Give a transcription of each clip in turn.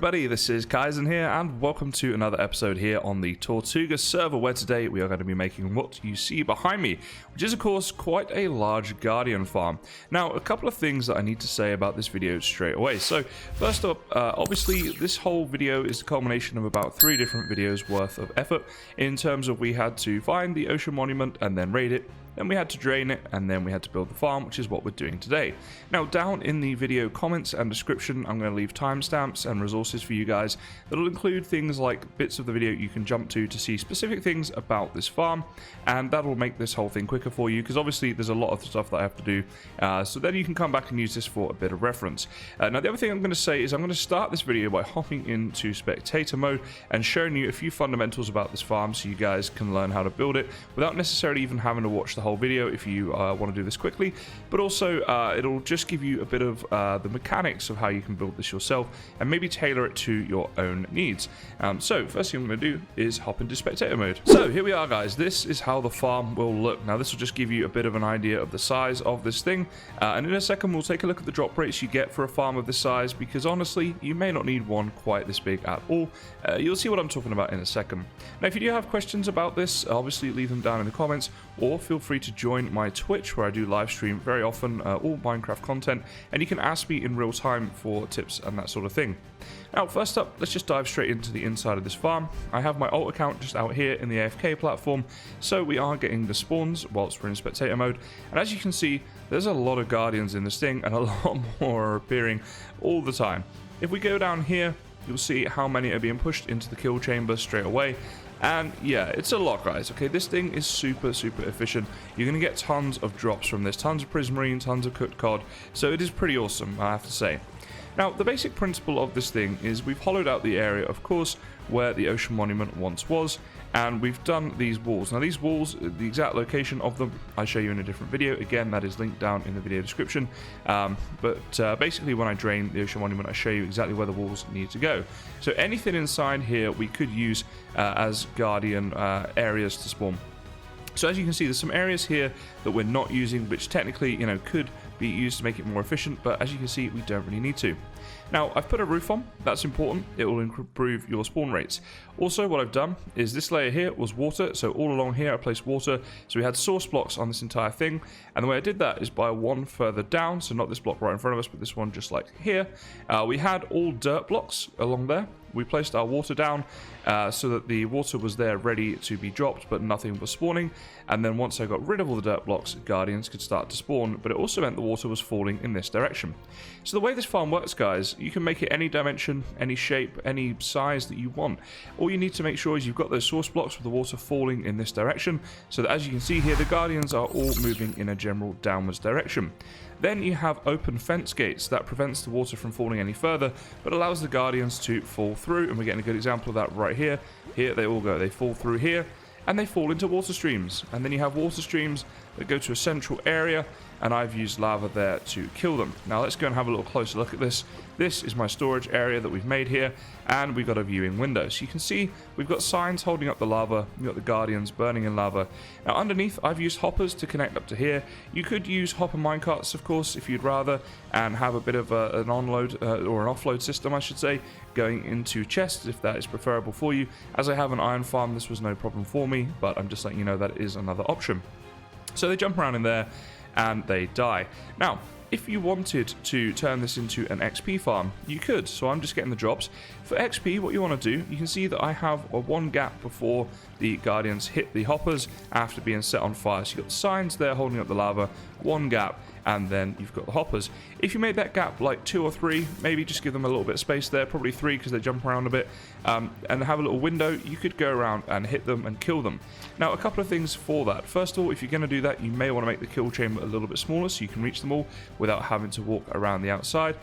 everybody, this is Kaizen here, and welcome to another episode here on the Tortuga server, where today we are going to be making what you see behind me, which is of course quite a large Guardian farm. Now, a couple of things that I need to say about this video straight away. So first up, obviously this whole video is the culmination of about 3 different videos worth of effort, in terms of we had to find the ocean monument and then raid it. Then we had to drain it, and then we had to build the farm, which is what we're doing today. Now, down in the video comments and description, I'm going to leave timestamps and resources for you guys that'll include things like bits of the video you can jump to see specific things about this farm, and that'll make this whole thing quicker for you, because obviously there's a lot of stuff that I have to do, so then you can come back and use this for a bit of reference. Now, the other thing I'm going to say is I'm going to start this video by hopping into spectator mode and showing you a few fundamentals about this farm so you guys can learn how to build it without necessarily even having to watch the whole video if you want to do this quickly, but also it'll just give you a bit of the mechanics of how you can build this yourself and maybe tailor it to your own needs. So first thing I'm going to do is hop into spectator mode. So here we are, guys. This is how the farm will look. Now, this will just give you a bit of an idea of the size of this thing, and in a second we'll take a look at the drop rates you get for a farm of this size, because honestly you may not need one quite this big at all. You'll see what I'm talking about in a second. Now, if you do have questions about this, obviously leave them down in the comments, or feel free to join my Twitch, where I do live stream very often all Minecraft content, and you can ask me in real time for tips and that sort of thing. Now, first up, let's just dive straight into the inside of this farm. I have my alt account just out here in the AFK platform, so we are getting the spawns whilst we're in spectator mode, and as you can see, there's a lot of guardians in this thing, and a lot more are appearing all the time. If we go down here, you'll see how many are being pushed into the kill chamber straight away. And yeah, it's a lot, guys. Okay, this thing is super efficient. You're going to get tons of drops from this, tons of prismarine, tons of cooked cod, so it is pretty awesome, I have to say. Now, the basic principle of this thing is we've hollowed out the area, of course, where the ocean monument once was, and we've done these walls. Now, these walls, the exact location of them, I show you in a different video. Again, that is linked down in the video description. Basically, when I drain the ocean monument, I show you exactly where the walls need to go. So anything inside here we could use as guardian areas to spawn. So as you can see, there's some areas here that we're not using, which technically, you know, could be used to make it more efficient, but as you can see, we don't really need to. Now, I've put a roof on. That's important. It will improve your spawn rates. Also, what I've done is this layer here was water, so all along here I placed water, so we had source blocks on this entire thing, and the way I did that is by one further down, so not this block right in front of us, but this one just like here. We had all dirt blocks along there. We placed our water down so that the water was there ready to be dropped, but nothing was spawning. And then once I got rid of all the dirt blocks, guardians could start to spawn, but it also meant the water was falling in this direction. So the way this farm works, guys, you can make it any dimension, any shape, any size that you want. All you need to make sure is you've got those source blocks with the water falling in this direction, so that as you can see here, the guardians are all moving in a general downwards direction. Then you have open fence gates that prevents the water from falling any further, but allows the guardians to fall through, and we're getting a good example of that right here. Here they all go, they fall through here, and they fall into water streams. And then you have water streams that go to a central area, and I've used lava there to kill them. Now let's go and have a little closer look at this. This is my storage area that we've made here, and we've got a viewing window. So you can see we've got signs holding up the lava, we've got the guardians burning in lava. Now underneath, I've used hoppers to connect up to here. You could use hopper minecarts, of course, if you'd rather, and have a bit of an onload, or an offload system, I should say, going into chests if that is preferable for you. As I have an iron farm, this was no problem for me, but I'm just letting you know that is another option. So they jump around in there and they die. Now, if you wanted to turn this into an XP farm, you could. So I'm just getting the drops. For XP, what you want to do, you can see that I have a one gap before the guardians hit the hoppers after being set on fire. So you've got the signs there holding up the lava, one gap, and then you've got the hoppers. If you made that gap like 2 or 3, maybe just give them a little bit of space there, probably 3 because they jump around a bit, and have a little window, you could go around and hit them and kill them. Now, a couple of things for that. First of all, if you're going to do that, you may want to make the kill chamber a little bit smaller so you can reach them all without having to walk around the outside.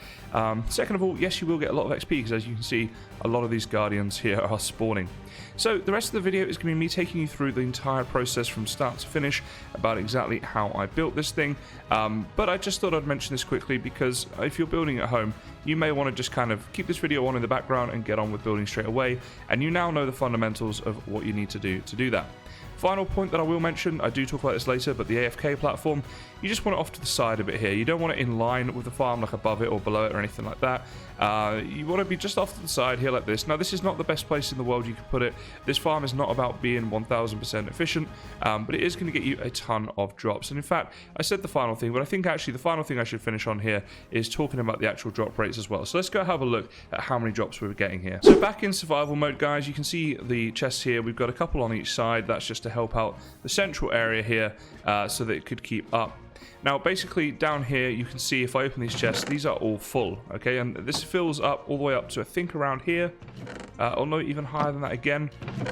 Second of all, yes, you will get a lot of XP because, as you can see, a lot of these guardians here are spawning. So the rest of the video is going to be me taking you through the entire process from start to finish about exactly how I built this thing. But I just thought I'd mention this quickly because if you're building at home, you may want to just kind of keep this video on in the background and get on with building straight away. And you now know the fundamentals of what you need to do that. Final point that I will mention, I do talk about this later, but the AFK platform, you just want it off to the side a bit here. You don't want it in line with the farm, like above it or below it or anything like that. You want to be just off to the side here like this. Now, this is not the best place in the world you could put it. This farm is not about being 1000% efficient, but it is going to get you a ton of drops. And in fact, I said the final thing, but I think actually the final thing I should finish on here is talking about the actual drop rates as well. So let's go have a look at how many drops we're getting here. So back in survival mode, guys, you can see the chests here. We've got a couple on each side. That's just to help out the central area here so that it could keep up. Now, basically, down here, you can see if I open these chests, these are all full, okay? And this fills up all the way up to, I think, around here. Or no, even higher than that again.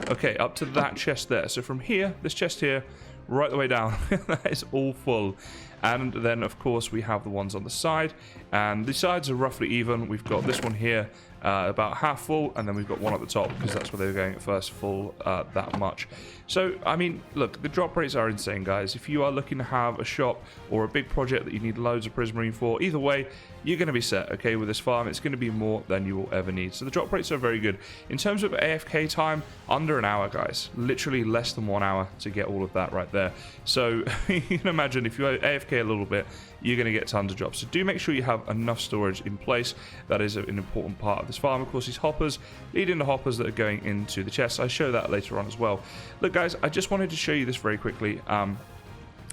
Okay, up to that chest there. So from here, this chest here, right the way down, that is all full. And then, of course, we have the ones on the side. And the sides are roughly even. We've got this one here about half full, and then we've got one at the top because that's where they were going at first, full that much. So, I mean, look, the drop rates are insane, guys. If you are looking to have a shop or a big project that you need loads of prismarine for, either way, you're going to be set, okay, with this farm. It's going to be more than you will ever need. So the drop rates are very good. In terms of AFK time, under an hour, guys. Literally less than 1 hour to get all of that right there. So you can imagine if you AFK a little bit, you're going to get tons of drops. So do make sure you have enough storage in place. That is an important part of this farm. Of course, these hoppers lead into hoppers that are going into the chests. I show that later on as well. Look, guys, I just wanted to show you this very quickly.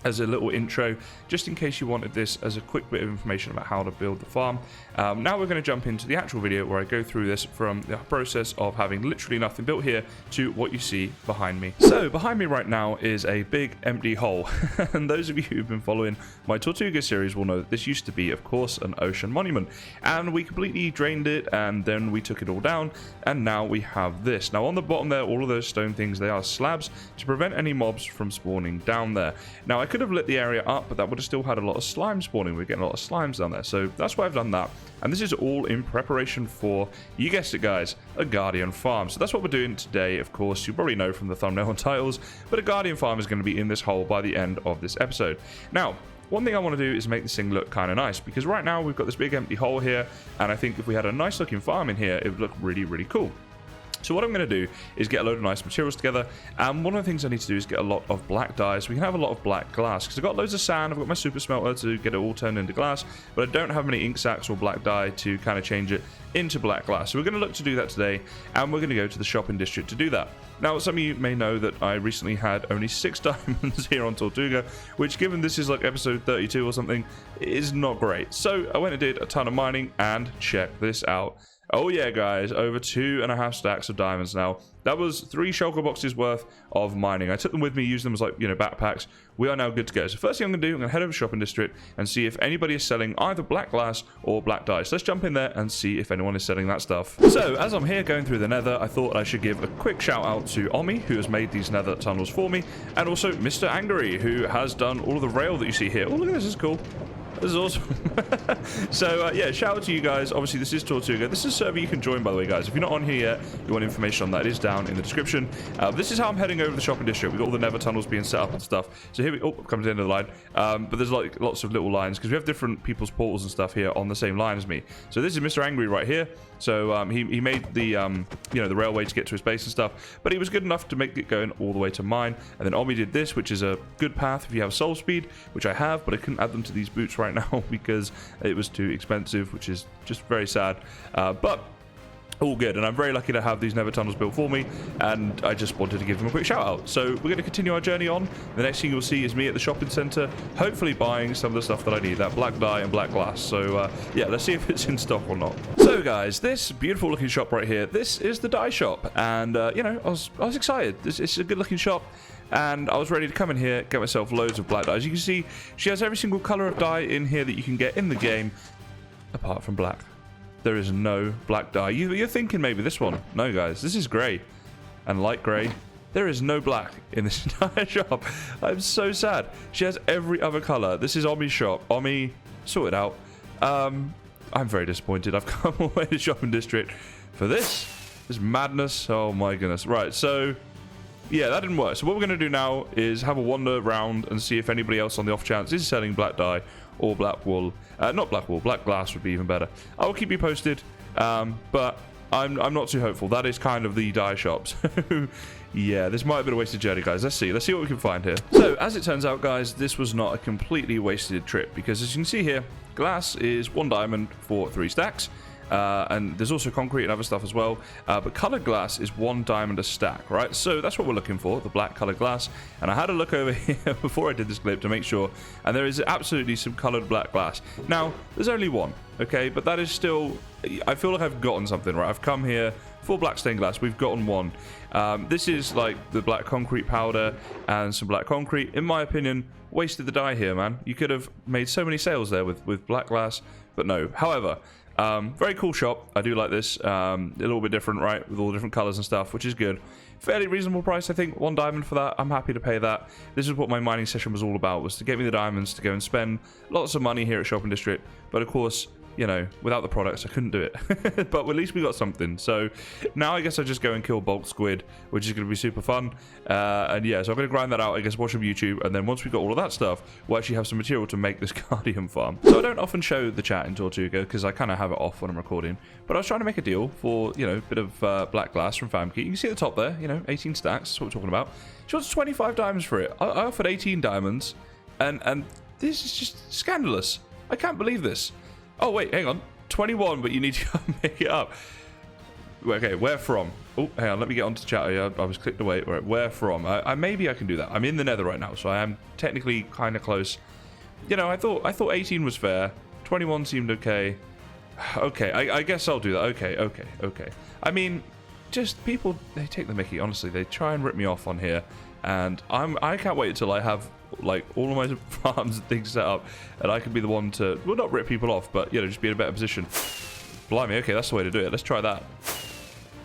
As a little intro, just in case you wanted this as a quick bit of information about how to build the farm. Now we're going to jump into the actual video where I go through this from the process of having literally nothing built here to what you see behind me. So behind me right now is a big empty hole, and those of you who've been following my Tortuga series will know that this used to be, of course, an ocean monument, and we completely drained it, and then we took it all down, and now we have this. Now on the bottom there, all of those stone things, they are slabs to prevent any mobs from spawning down there. Now I could have lit the area up, but that would have still had a lot of slime spawning. We're getting a lot of slimes down there, so that's why I've done that. And this is all in preparation for, you guessed it, guys, a Guardian farm. So that's what we're doing today. Of course, you probably know from the thumbnail and titles, but a Guardian farm is going to be in this hole by the end of this episode. Now, one thing I want to do is make this thing look kind of nice, because right now we've got this big empty hole here, and I think if we had a nice looking farm in here, it would look really, really cool. So what I'm going to do is get a load of nice materials together, and one of the things I need to do is get a lot of black dye so we can have a lot of black glass, because I've got loads of sand, I've got my super smelter to get it all turned into glass, but I don't have any ink sacs or black dye to kind of change it into black glass. So we're going to look to do that today, and we're going to go to the shopping district to do that. Now, some of you may know that I recently had only 6 diamonds here on Tortuga, which, given this is like episode 32 or something, is not great. So I went and did a ton of mining, and check this out. Oh yeah, guys, over 2.5 stacks of diamonds now. That was 3 shulker boxes worth of mining. I took them with me, used them as like, backpacks. We are now good to go. So first thing I'm going to do, I'm going to head over to shopping district and see if anybody is selling either black glass or black dye. So let's jump in there and see if anyone is selling that stuff. So as I'm here going through the nether, I thought I should give a quick shout out to Omi, who has made these nether tunnels for me, and also Mr. Angry, who has done all of the rail that you see here. Oh, look at this, is cool. This is awesome. So, yeah, shout out to you guys. Obviously, this is Tortuga. This is a server you can join, by the way, guys. If you're not on here yet, you want information on that, it is down in the description. This is how I'm heading over to the shopping district. We've got all the nether tunnels being set up and stuff. So here we... Oh, come to the end of the line. But there's like lots of little lines, because we have different people's portals and stuff here on the same line as me. So this is Mr. Angry right here. So he made the, the railway to get to his base and stuff. But he was good enough to make it going all the way to mine. And then Omi did this, which is a good path if you have soul speed, which I have, but I couldn't add them to these boots right now because it was too expensive, which is just very sad. But all good, and I'm very lucky to have these nether tunnels built for me, and I just wanted to give them a quick shout out. So we're going to continue our journey on. The next thing you'll see is me at the shopping center, hopefully buying some of the stuff that I need, that black dye and black glass. So yeah, let's see if it's in stock or not. So guys, this beautiful looking shop right here, this is the dye shop, and I was excited. It's a good looking shop, and I was ready to come in here, get myself loads of black dye. As you can see, she has every single color of dye in here that you can get in the game, apart from black. There is no black dye. You're thinking maybe this one. No, guys, this is grey and light grey. There is no black in this entire shop. I'm so sad. She has every other color. This is Omi's shop. Omi, sort it out. I'm very disappointed. I've come all the way to shopping district for this. This madness. Oh my goodness. Right, so yeah, that didn't work. So what we're going to do now is have a wander around and see if anybody else on the off chance is selling black dye or black wool. Not black wool, black glass would be even better. I will keep you posted, but I'm not too hopeful. That is kind of the dye shop. So Yeah, this might have been a wasted journey, guys. Let's see what we can find here. So, as it turns out, guys, this was not a completely wasted trip, because as you can see here, glass is 1 diamond for 3 stacks. And there's also concrete and other stuff as well, but colored glass is 1 diamond a stack, right? So that's what we're looking for, the black colored glass. And I had a look over here before I did this clip to make sure, and there is absolutely some colored black glass. Now, there's only 1, okay, but that is still, I feel like I've gotten something, right? I've come here for black stained glass, we've gotten 1. This is like the black concrete powder and some black concrete. In my opinion, wasted the dye here, man. You could have made so many sales there with black glass, but no. However, very cool shop. I do like this. A little bit different, right? With all the different colors and stuff, which is good. Fairly reasonable price, I think. 1 diamond for that. I'm happy to pay that. This is what my mining session was all about, was to get me the diamonds to go and spend lots of money here at Shopping District. But of course, you know, without the products, I couldn't do it. But at least we got something. So now I guess I just go and kill bulk squid, which is going to be super fun. And yeah, so I'm going to grind that out, I guess, watch some YouTube. And then once we got all of that stuff, we'll actually have some material to make this Guardian farm. So I don't often show the chat in Tortuga because I kind of have it off when I'm recording. But I was trying to make a deal for, you know, a bit of black glass from Famke. You can see at the top there, you know, 18 stacks. That's what we're talking about. She wants 25 diamonds for it. I offered 18 diamonds. And this is just scandalous. I can't believe this. Oh, wait, hang on. 21, but you need to make it up. Okay, where from? Oh, hang on, let me get onto chat. I was clicked away. Right, where from? Maybe I can do that. I'm in the Nether right now, so I am technically kind of close. You know, I thought 18 was fair. 21 seemed okay. Okay, I guess I'll do that. Okay. I mean, just people, they take the mickey, honestly. They try and rip me off on here. And I can't wait until I have like all of my farms and things set up, and I can be the one to, well, not rip people off, but you know, just be in a better position. Blimey, okay, that's the way to do it. Let's try that.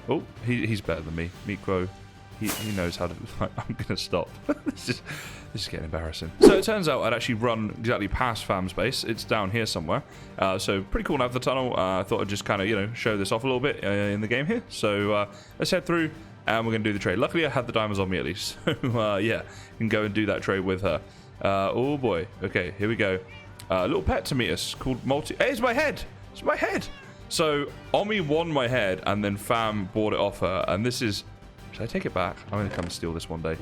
Oh, he's better than me. Mikro, he knows how to. I'm gonna stop. This is getting embarrassing. So it turns out I'd actually run exactly past farm space. It's down here somewhere. So pretty cool to have the tunnel. I thought I'd just kind of, you know, show this off a little bit in the game here. So let's head through. And we're going to do the trade. Luckily, I had the diamonds on me at least. So, yeah, can go and do that trade with her. Oh, boy. Okay, here we go. A little pet to meet us called Multi... Hey, it's my head! It's my head! So, Omi won my head, and then Fam bought it off her. And this is... Should I take it back? I'm going to come and steal this one day.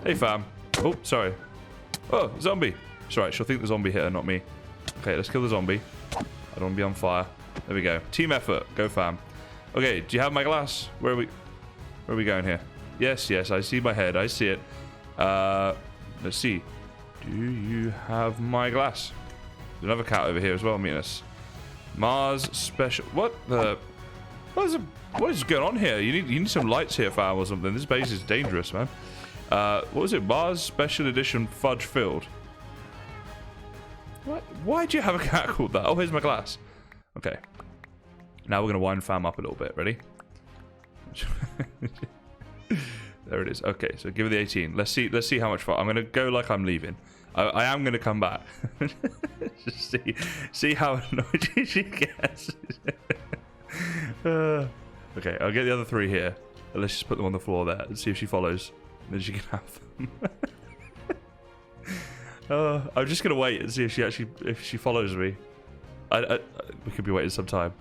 Hey, Fam. Oh, sorry. Oh, zombie. It's alright, she'll think the zombie hit her, not me. Okay, let's kill the zombie. I don't want to be on fire. There we go. Team effort. Go, Fam. Okay, do you have my glass? Where are we going here? Yes, I see my head. I see it. Let's see. Do you have my glass? There's another cat over here as well, meeting us. Mars special. What is going on here? You need some lights here, fam, or something. This base is dangerous, man. What was it? Mars special edition fudge filled. What? Why do you have a cat called that? Oh, here's my glass. Okay. Now we're gonna wind fam up a little bit. Ready? There it is. Okay, so give her the 18. Let's see how much fun. I'm gonna go like I'm leaving. I am gonna come back. Just see how annoyed she gets. Okay, I'll get the other 3 here. Let's just put them on the floor there and see if she follows. Then she can have them. I'm just gonna wait and see if she follows me. We could be waiting some time.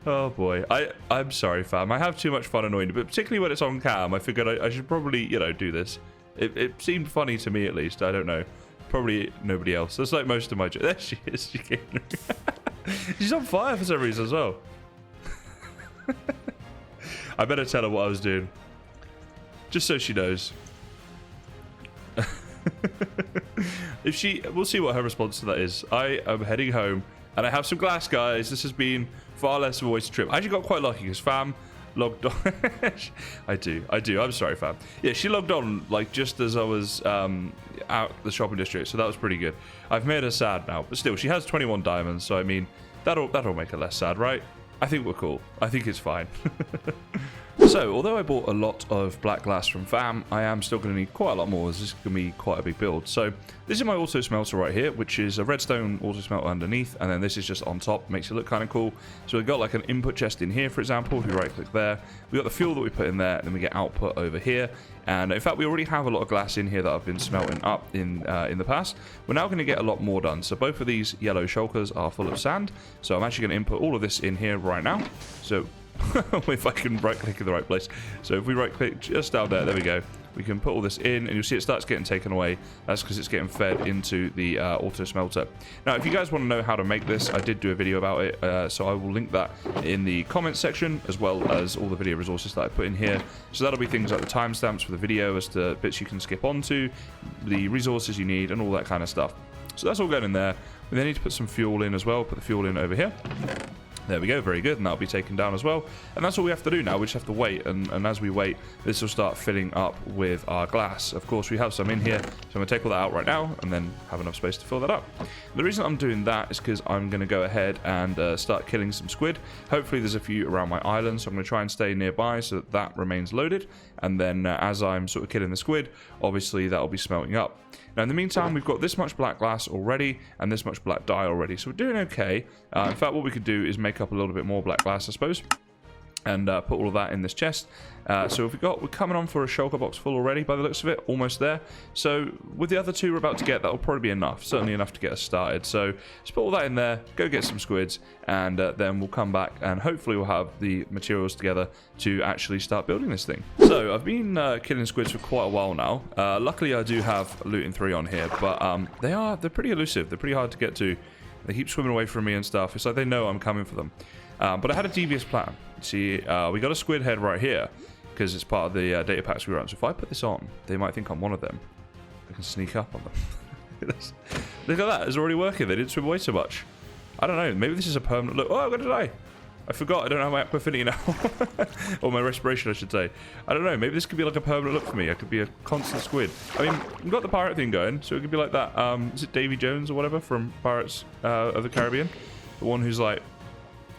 Oh boy, I'm sorry, fam. I have too much fun annoying you, but particularly when it's on cam, I figured I should probably, you know, do this. It seemed funny to me at least. I don't know, probably nobody else. That's like most of my. There she is. She's on fire for some reason as well. I better tell her what I was doing, just so she knows. We'll see what her response to that is. I am heading home. And I have some glass, guys. This has been far less of a wasted trip. I actually got quite lucky because Fam logged on. I do. I'm sorry, Fam. Yeah, she logged on like just as I was out the shopping district, so that was pretty good. I've made her sad now, but still, she has 21 diamonds, so I mean, that'll make her less sad, right? I think we're cool. I think it's fine. So, although I bought a lot of black glass from Fam, I am still going to need quite a lot more. This is going to be quite a big build. So, this is my auto smelter right here, which is a redstone auto smelter underneath, and then this is just on top. Makes it look kind of cool. So, we've got like an input chest in here, for example. If we right click there, we've got the fuel that we put in there, and then we get output over here. And in fact, we already have a lot of glass in here that I've been smelting up in the past. We're now going to get a lot more done. So both of these yellow shulkers are full of sand. So I'm actually going to input all of this in here right now. So if I can right click in the right place. So if we right click just down there, there we go. We can put all this in, and you'll see it starts getting taken away. That's because it's getting fed into the auto smelter. Now, if you guys want to know how to make this, I did do a video about it, so I will link that in the comments section, as well as all the video resources that I put in here. So that'll be things like the timestamps for the video, as to bits you can skip onto, the resources you need, and all that kind of stuff. So that's all going in there. We then need to put some fuel in as well. Put the fuel in over here. There we go, very good, and that'll be taken down as well. And that's all we have to do now. We just have to wait, and as we wait, this will start filling up with our glass. Of course, we have some in here, so I'm going to take all that out right now, and then have enough space to fill that up. The reason I'm doing that is because I'm going to go ahead and start killing some squid. Hopefully there's a few around my island, so I'm going to try and stay nearby so that that remains loaded. And then as I'm sort of killing the squid, obviously that'll be smelting up. Now, in the meantime, we've got this much black glass already and this much black dye already, so we're doing okay. In fact, what we could do is make up a little bit more black glass, I suppose, and put all of that in this chest. So we're coming on for a shulker box full already by the looks of it, almost there. So with the other two we're about to get, that'll probably be enough, certainly enough to get us started. So let's put all that in there, go get some squids, and then we'll come back and hopefully we'll have the materials together to actually start building this thing. So I've been killing squids for quite a while now. Luckily I do have looting 3 on here, but they're pretty elusive. They're pretty hard to get to. They keep swimming away from me and stuff. It's like they know I'm coming for them. But I had a devious plan. See, we got a squid head right here because it's part of the data packs we run. So if I put this on, they might think I'm one of them. I can sneak up on them. Look at that. It's already working. They didn't swim away so much. I don't know. Maybe this is a permanent look. Oh, I'm going to die. I forgot. I don't have my aqua affinity now. Or my respiration, I should say. I don't know. Maybe this could be like a permanent look for me. I could be a constant squid. I mean, we've got the pirate thing going, so it could be like that. Is it Davy Jones or whatever from Pirates of the Caribbean? The one who's like,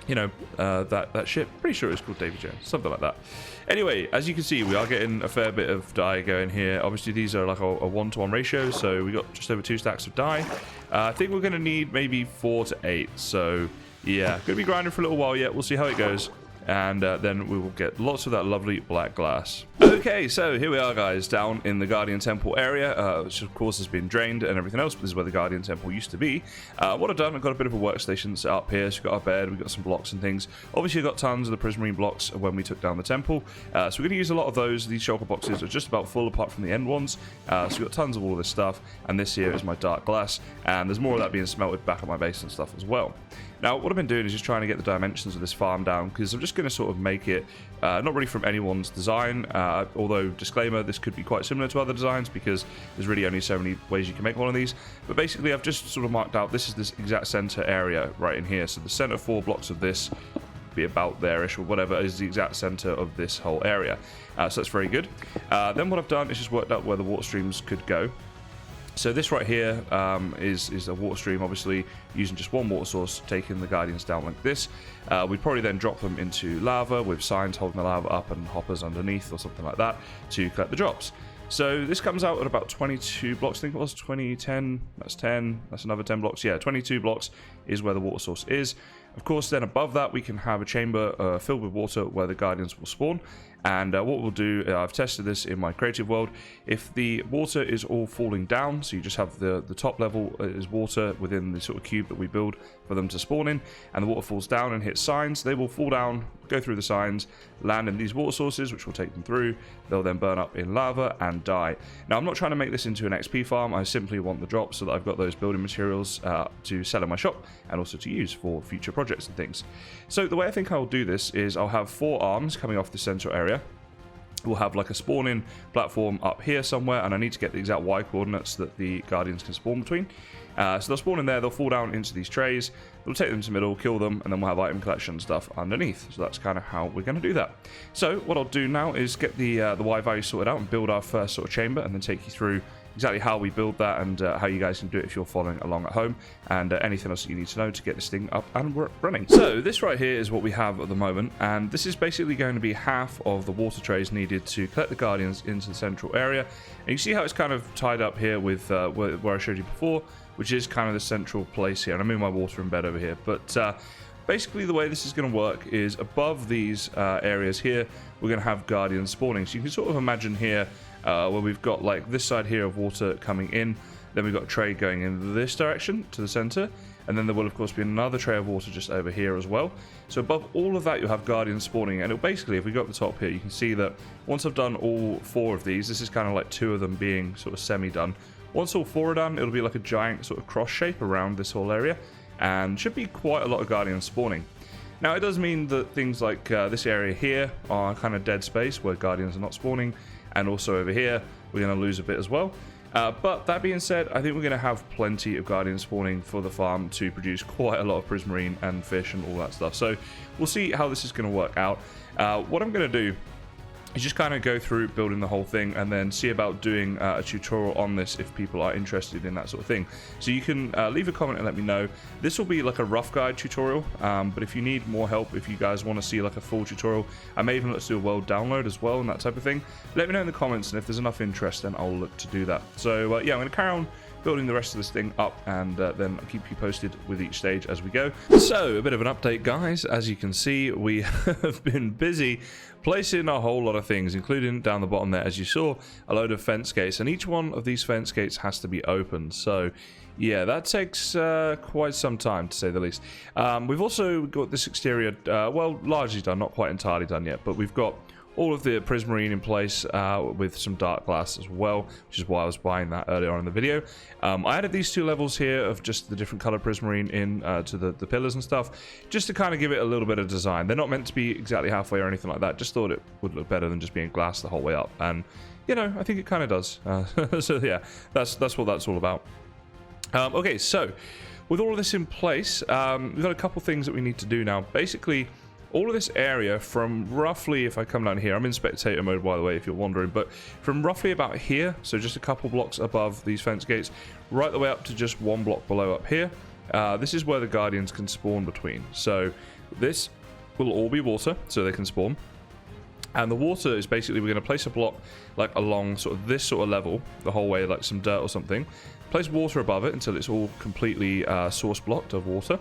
you know, that ship. Pretty sure it's called Davy Jones. Something like that. Anyway, as you can see, we are getting a fair bit of dye going here. Obviously, these are like a 1-to-1 ratio, so we got just over 2 stacks of dye. I think we're going to need maybe 4 to 8, so yeah, going to be grinding for a little while yet. We'll see how it goes. And then we will get lots of that lovely black glass. Okay, so here we are, guys, down in the Guardian Temple area, which of course has been drained and everything else, but this is where the Guardian Temple used to be. What I've done, I've got a bit of a workstation set up here, so we've got our bed, we've got some blocks and things. Obviously, we've got tons of the prismarine blocks when we took down the temple, so we're going to use a lot of those. These shulker boxes are just about full apart from the end ones, so we've got tons of all of this stuff, and this here is my dark glass, and there's more of that being smelted back at my base and stuff as well. Now, what I've been doing is just trying to get the dimensions of this farm down, because I'm just going to sort of make it, not really from anyone's design, although, disclaimer, this could be quite similar to other designs, because there's really only so many ways you can make one of these. But basically, I've just sort of marked out, this is this exact center area right in here. So the center 4 blocks of this, be about there-ish or whatever, is the exact center of this whole area. So that's very good. Then what I've done is just worked out where the water streams could go. So this right here is a water stream, obviously using just one water source, taking the Guardians down like this. We'd probably then drop them into lava with signs holding the lava up and hoppers underneath or something like that to collect the drops. So this comes out at about 22 blocks, I think it was, 10, that's 10, that's another 10 blocks. Yeah, 22 blocks is where the water source is. Of course, then above that, we can have a chamber filled with water where the Guardians will spawn. And what we'll do, I've tested this in my creative world, if the water is all falling down, so you just have the top level is water within the sort of cube that we build for them to spawn in, and the water falls down and hits signs, they will fall down, go through the signs, land in these water sources, which will take them through. They'll then burn up in lava and die. Now, I'm not trying to make this into an XP farm. I simply want the drops so that I've got those building materials to sell in my shop and also to use for future projects and things. So the way I think I'll do this is I'll have 4 arms coming off the central area. We'll have like a spawn-in platform up here somewhere, and I need to get the exact Y coordinates that the Guardians can spawn between. So they'll spawn in there, they'll fall down into these trays, we'll take them to the middle, kill them, and then we'll have item collection stuff underneath. So that's kind of how we're going to do that. So what I'll do now is get the Y value sorted out and build our first sort of chamber, and then take you through exactly how we build that and how you guys can do it if you're following along at home, and anything else that you need to know to get this thing up and running. So this right here is what we have at the moment, and this is basically going to be half of the water trays needed to collect the Guardians into the central area. And you see how it's kind of tied up here with where I showed you before, which is kind of the central place here. And I'm in my water embed over here, but basically the way this is going to work is above these areas here, we're going to have Guardians spawning. So you can sort of imagine here where we've got like this side here of water coming in, Then we've got a tray going in this direction to the center. And then there will, of course, be another tray of water just over here as well. So above all of that, you'll have guardians spawning. And it'll basically, if we go up the top here, you can see that once I've done all 4 of these, this is kind of like 2 of them being sort of semi-done. Once all 4 are done, it'll be like a giant sort of cross shape around this whole area. And should be quite a lot of guardians spawning. Now, it does mean that things like this area here are kind of dead space where guardians are not spawning. And also over here, we're going to lose a bit as well. But that being said, I think we're going to have plenty of guardians spawning for the farm to produce quite a lot of prismarine and fish and all that stuff. So we'll see how this is going to work out. What I'm going to do is just kind of go through building the whole thing and then see about doing a tutorial on this if people are interested in that sort of thing. So you can leave a comment and let me know. This will be like a rough guide tutorial, but if you need more help, if you guys want to see like a full tutorial, I may even let's do a world download as well and that type of thing. Let me know in the comments, and if there's enough interest, then I'll look to do that. So yeah, I'm going to carry on building the rest of this thing up, and then I'll keep you posted with each stage as we go. So a bit of an update, guys. As you can see, we have been busy placing a whole lot of things, including down the bottom there, as you saw, a load of fence gates, and each one of these fence gates has to be opened. So yeah, that takes quite some time, to say the least. We've also got this exterior, well, largely done, not quite entirely done yet, but we've got all of the prismarine in place with some dark glass as well, which is why I was buying that earlier on in the video. I added these 2 levels here of just the different color prismarine in to the pillars and stuff, just to kind of give it a little bit of design. They're not meant to be exactly halfway or anything like that, just thought it would look better than just being glass the whole way up, and you know, I think it kind of does. So yeah, that's what that's all about. Okay, so with all of this in place, we've got a couple things that we need to do now. Basically, all of this area from roughly, if I come down here, I'm in spectator mode, by the way, if you're wondering, but from roughly about here, so just a couple blocks above these fence gates, right the way up to just 1 block below up here, this is where the guardians can spawn between. So this will all be water, so they can spawn. And the water is basically, we're going to place a block like along sort of this sort of level, the whole way, like some dirt or something. Place water above it until it's all completely source blocked of water.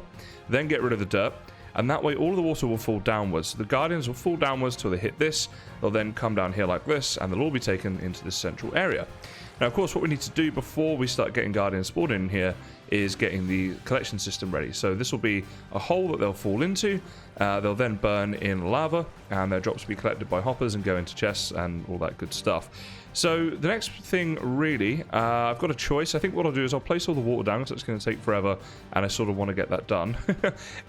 Then get rid of the dirt. And that way all of the water will fall downwards. The guardians will fall downwards till they hit this. They'll then come down here like this, and they'll all be taken into this central area. Now, of course, what we need to do before we start getting guardians spawned in here is getting the collection system ready. So this will be a hole that they'll fall into. They'll then burn in lava, and their drops will be collected by hoppers and go into chests and all that good stuff. So the next thing, really, I've got a choice. I think what I'll do is I'll place all the water down, because it's going to take forever, and I sort of want to get that done.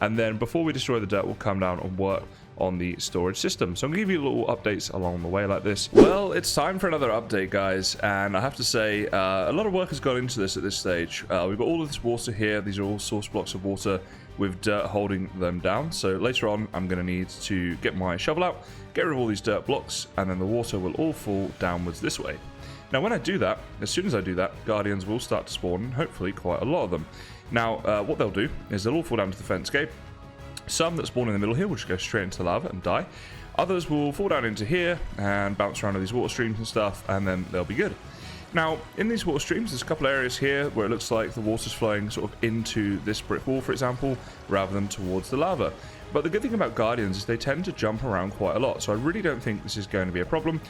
And then before we destroy the dirt, we'll come down and work on the storage system. So I'm going to give you little updates along the way like this. Well, it's time for another update, guys, and I have to say a lot of work has gone into this at this stage. We've got all of this water here. These are all source blocks of water with dirt holding them down. So later on, I'm going to need to get my shovel out, get rid of all these dirt blocks, and then the water will all fall downwards this way. Now, when I do that, as soon as I do that, guardians will start to spawn, hopefully quite a lot of them. Now, what they'll do is they'll all fall down to the fence gate. Some that spawn in the middle here will just go straight into lava and die. Others will fall down into here and bounce around to these water streams and stuff, and then they'll be good. Now, in these water streams, there's a couple areas here where it looks like the water's flowing sort of into this brick wall, for example, rather than towards the lava. But the good thing about guardians is they tend to jump around quite a lot, so I really don't think this is going to be a problem.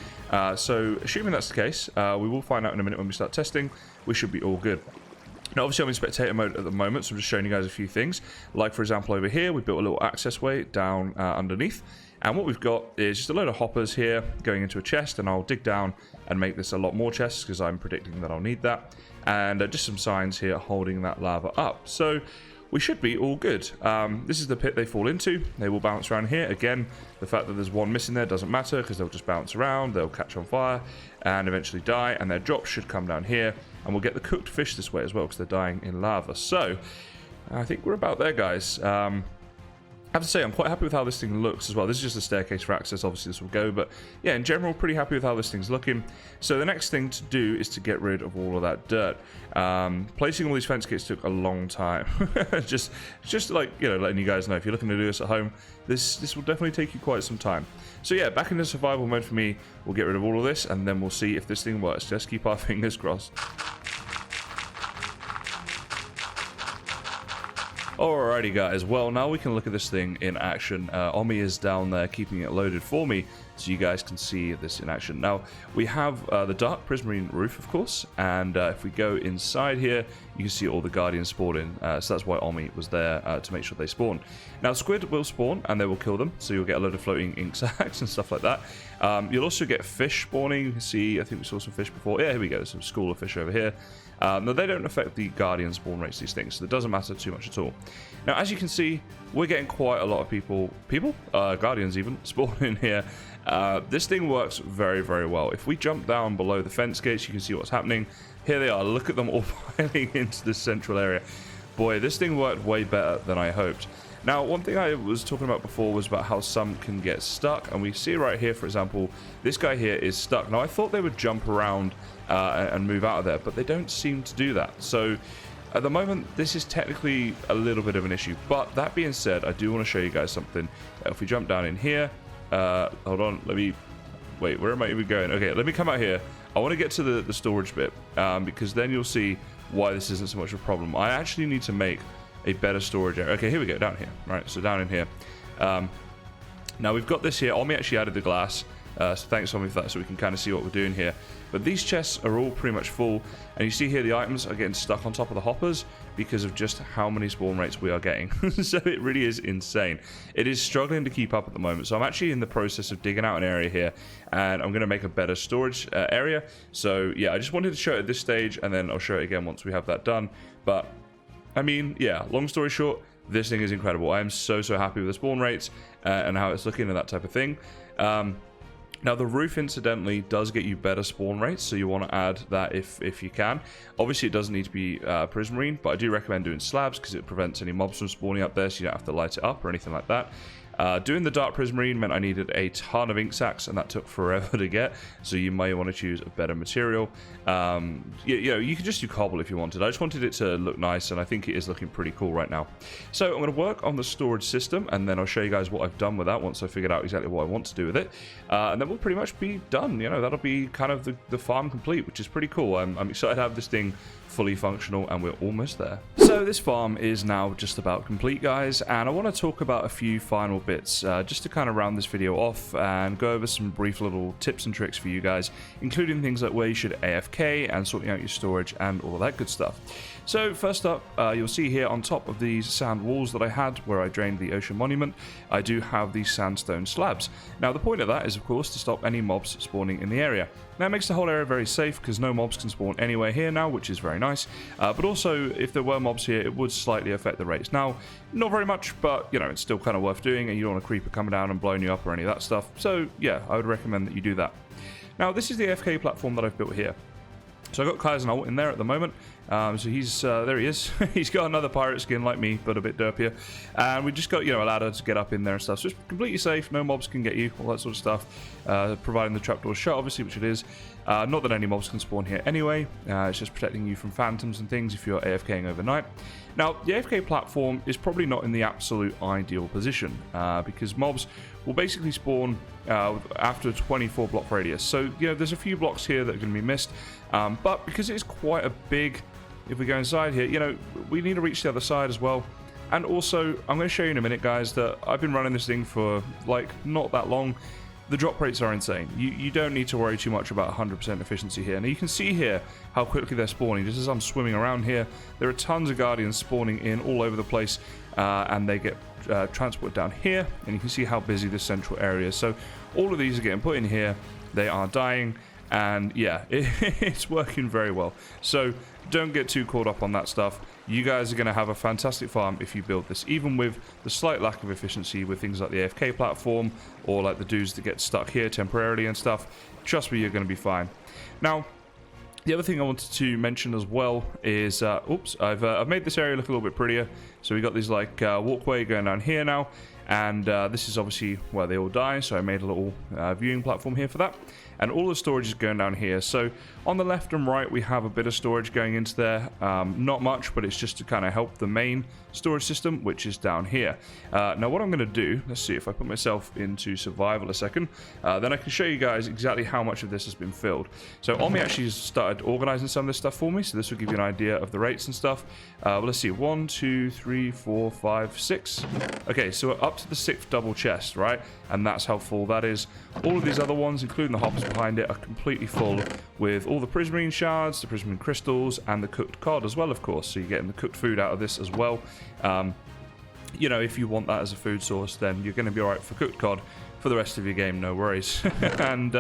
So, assuming that's the case, we will find out in a minute when we start testing. We should be all good. Now, obviously, I'm in spectator mode at the moment, so I'm just showing you guys a few things. Like, for example, over here, we built a little access way down underneath. And what we've got is just a load of hoppers here going into a chest, and I'll dig down and make this a lot more chests because I'm predicting that I'll need that. And just some signs here holding that lava up. So we should be all good. This is the pit they fall into. They will bounce around here. Again, the fact that there's one missing there doesn't matter because they'll just bounce around, they'll catch on fire and eventually die, and their drops should come down here, and we'll get the cooked fish this way as well because they're dying in lava. So I think we're about there, guys. I have to say, I'm quite happy with how this thing looks as well. This is just a staircase for access. Obviously, this will go. But yeah, in general, pretty happy with how this thing's looking. So the next thing to do is to get rid of all of that dirt. Placing all these fence gates took a long time. just like, you know, letting you guys know, if you're looking to do this at home, this will definitely take you quite some time. So yeah, back into survival mode for me. We'll get rid of all of this, and then we'll see if this thing works. Just keep our fingers crossed. Alrighty guys, well now we can look at this thing in action. Omi is down there keeping it loaded for me so you guys can see this in action. Now we have the dark prismarine roof of course, and if we go inside here you can see all the guardians spawn in, so that's why Omi was there to make sure they spawn. Now squid will spawn and they will kill them, so you'll get a load of floating ink sacs and stuff like that. You'll also get fish spawning. You can see, I think we saw some fish before. Yeah, here we go, some school of fish over here. Now they don't affect the guardian spawn rates, these things, so it doesn't matter too much at all. Now as you can see, we're getting quite a lot of guardians even, spawn in here. This thing works very, very well. If we jump down below the fence gates, you can see what's happening. Here they are, look at them all piling into this central area. Boy, this thing worked way better than I hoped. Now, one thing I was talking about before was about how some can get stuck, and we see right here, for example, this guy here is stuck. Now, I thought they would jump around and move out of there, but they don't seem to do that. So, at the moment, this is technically a little bit of an issue. But that being said, I do want to show you guys something. If we jump down in here, hold on, wait, where am I even going? Okay, let me come out here. I want to get to the storage bit, because then you'll see why this isn't so much of a problem. I actually need to make a better storage area. Okay, here we go, down here. Right, so down in here. Now we've got this here. Omi actually added the glass, so thanks Omi for that, so we can kind of see what we're doing here. But these chests are all pretty much full, and you see here the items are getting stuck on top of the hoppers because of just how many spawn rates we are getting. So it really is insane. It is struggling to keep up at the moment, so I'm actually in the process of digging out an area here, and I'm going to make a better storage area. So yeah, I just wanted to show it at this stage, and then I'll show it again once we have that done. But I mean, yeah, long story short, this thing is incredible. I am so happy with the spawn rates and how it's looking and that type of thing. Now, the roof, incidentally, does get you better spawn rates, so you want to add that if you can. Obviously, it doesn't need to be prismarine, but I do recommend doing slabs because it prevents any mobs from spawning up there, so you don't have to light it up or anything like that. Doing the dark prismarine meant I needed a ton of ink sacs, and that took forever to get, so you may want to choose a better material. You know, you could just do cobble if you wanted. I just wanted it to look nice, and I think it is looking pretty cool right now. So I'm going to work on the storage system, and then I'll show you guys what I've done with that once I figured out exactly what I want to do with it. And then we'll pretty much be done. You know, that'll be kind of the farm complete, which is pretty cool. I'm excited to have this thing fully functional, and we're almost there. So this farm is now just about complete, guys, and I want to talk about a few final bits just to kind of round this video off and go over some brief little tips and tricks for you guys, including things like where you should AFK and sorting out your storage and all of that good stuff. So first up, you'll see here on top of these sand walls that I had where I drained the ocean monument, I do have these sandstone slabs. Now the point of that is of course to stop any mobs spawning in the area. Now it makes the whole area very safe because no mobs can spawn anywhere here now, which is very nice. But also if there were mobs here, it would slightly affect the rates. Now, not very much, but you know, it's still kind of worth doing, and you don't want a creeper coming down and blowing you up or any of that stuff. So yeah, I would recommend that you do that. Now this is the AFK platform that I've built here. So I've got Kaizen in there at the moment. So he's, there he is. He's got another pirate skin like me, but a bit derpier. And we just got, you know, a ladder to get up in there and stuff. So it's completely safe. No mobs can get you, all that sort of stuff. Providing the trapdoor's shut, obviously, which it is. Not that any mobs can spawn here anyway. It's just protecting you from phantoms and things if you're AFKing overnight. Now, the AFK platform is probably not in the absolute ideal position because mobs will basically spawn after a 24 block radius. So, you know, there's a few blocks here that are going to be missed. But because it's quite a big, if we go inside here, you know, we need to reach the other side as well. And also, I'm going to show you in a minute, guys, that I've been running this thing for, like, not that long. The drop rates are insane. You don't need to worry too much about 100% efficiency here. Now you can see here how quickly they're spawning. Just as I'm swimming around here, there are tons of guardians spawning in all over the place, and they get transported down here, and you can see how busy this central area is. So all of these are getting put in here, they are dying, and yeah, it's working very well. So don't get too caught up on that stuff. You guys are going to have a fantastic farm if you build this, even with the slight lack of efficiency with things like the AFK platform or like the dudes that get stuck here temporarily and stuff. Trust me, you're going to be fine. Now, the other thing I wanted to mention as well is, I've made this area look a little bit prettier. So we got these like walkway going down here now, and this is obviously where they all die. So I made a little viewing platform here for that. and all the storage is going down here. So on the left and right we have a bit of storage going into there, not much, but it's just to kind of help the main storage system, which is down here. Now what I'm going to do, let's see if I put myself into survival a second, then I can show you guys exactly how much of this has been filled. So Omi actually started organizing some of this stuff for me, so this will give you an idea of the rates and stuff. Well, let's see, 1 2 3 4 5 6. Okay, so we're up to the 6th double chest, right? And that's how full that is. All of these other ones, including the hoppers behind it, are completely full with all the prismarine shards, the prismarine crystals, and the cooked cod as well, of course. So you're getting the cooked food out of this as well. You know, if you want that as a food source, then you're going to be alright for cooked cod for the rest of your game, no worries. And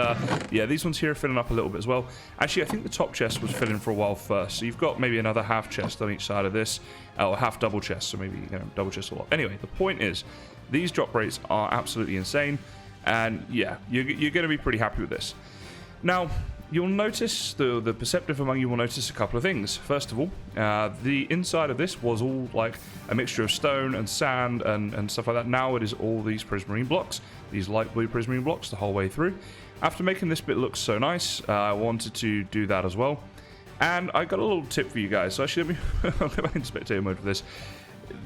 yeah, these ones here are filling up a little bit as well. Actually, I think the top chest was filling for a while first, so you've got maybe another half chest on each side of this, or half double chest, so maybe, you know, double chest a lot. Anyway, the point is, these drop rates are absolutely insane, and yeah, you're going to be pretty happy with this. Now, you'll notice, the perceptive among you will notice a couple of things. First of all, the inside of this was all like a mixture of stone and sand and stuff like that. Now it is all these prismarine blocks, these light blue prismarine blocks the whole way through. After making this bit look so nice, I wanted to do that as well. And I got a little tip for you guys. So actually, let me I'll go back into spectator mode for this.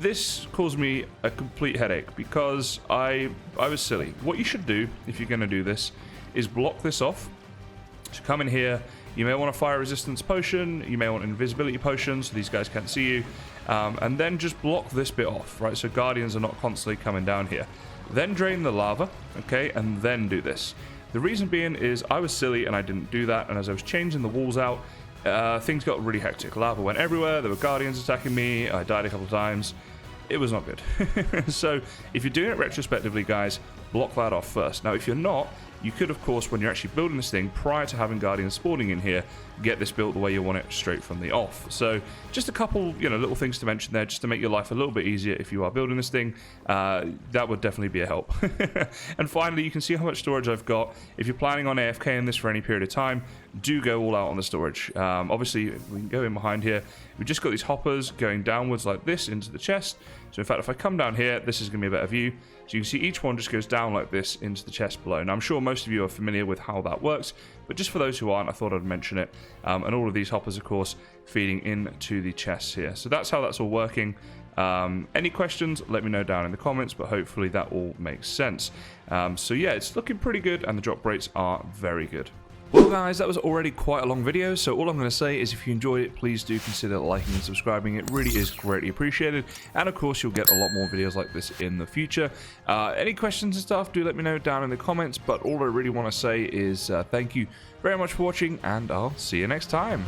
This caused me a complete headache because I was silly. What you should do if you're going to do this is block this off. So come in here, you may want a fire resistance potion, you may want an invisibility potion so these guys can't see you, and then just block this bit off, right, so guardians are not constantly coming down here. Then drain the lava, okay, and then do this. The reason being is I was silly and I didn't do that, and as I was changing the walls out, things got really hectic. Lava went everywhere, there were guardians attacking me, I died a couple of times. It was not good. So if you're doing it retrospectively, guys, block that off first. Now if you're not, you could, of course, when you're actually building this thing, prior to having guardians spawning in here, get this built the way you want it straight from the off. So just a couple, you know, little things to mention there, just to make your life a little bit easier if you are building this thing. That would definitely be a help. And finally, you can see how much storage I've got. If you're planning on AFKing this for any period of time, do go all out on the storage. Obviously, we can go in behind here. We've just got these hoppers going downwards like this into the chest. So in fact, if I come down here, this is going to be a better view. So you can see each one just goes down like this into the chest below. Now I'm sure most of you are familiar with how that works, but just for those who aren't, I thought I'd mention it. And all of these hoppers, of course, feeding into the chests here. So that's how that's all working. Any questions, let me know down in the comments, but hopefully that all makes sense. So yeah, it's looking pretty good, and the drop rates are very good. Well guys, that was already quite a long video, so all I'm going to say is if you enjoyed it, please do consider liking and subscribing. It really is greatly appreciated, and of course you'll get a lot more videos like this in the future. Any questions and stuff, do let me know down in the comments, but all I really want to say is thank you very much for watching, and I'll see you next time.